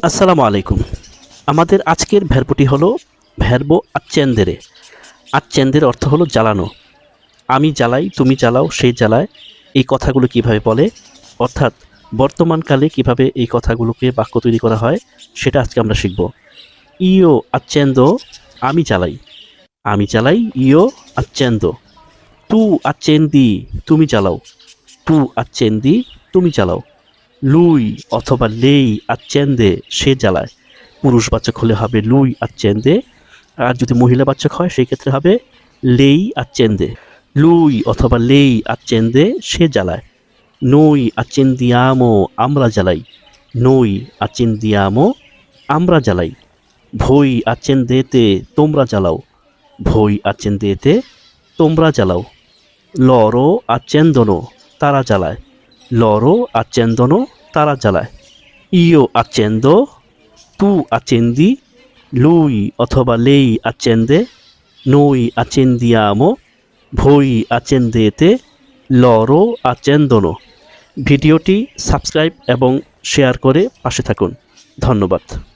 আসসালামু আলাইকুম। আমাদের আজকের ভার্বটি হলো ভার্ব accendere। accendere অর্থ হলো জ্বালানো। আমি জ্বালাই, তুমি জ্বালাও, সে জ্বালায়, এই কথাগুলো কিভাবে বলে, অর্থাৎ বর্তমানকালে কিভাবে এই কথাগুলোকে বাক্য তৈরি করা হয় সেটা আজকে আমরা শিখব। ইও accendo, আমি জ্বালাই। আমি জ্বালাই, ইও accendo। তু accendi, তুমি জ্বালাও। তু accendi, তুমি জ্বালাও। লুই অথবা লেই accende, সে জ্বালায়। পুরুষবাচক হলে হবে লুই accende, আর যদি মহিলাবাচক হয় সেই ক্ষেত্রে হবে লেই accende। লুই অথবা লেই accende, সে জ্বালায়। noi accendiamo, আমরা জ্বালাই। noi accendiamo, আমরা জ্বালাই। voi accendete, তোমরা জ্বালাও। voi accendete, তোমরা জ্বালাও। loro accendono, তারা জ্বালায়। loro accendono, তারা জ্বালায়। io accendo, tu accendi, lui অথবা lei accende, noi accendiamo, voi accendete, loro accendono। ভিডিওটি সাবস্ক্রাইব এবং শেয়ার করে পাশে থাকুন। ধন্যবাদ।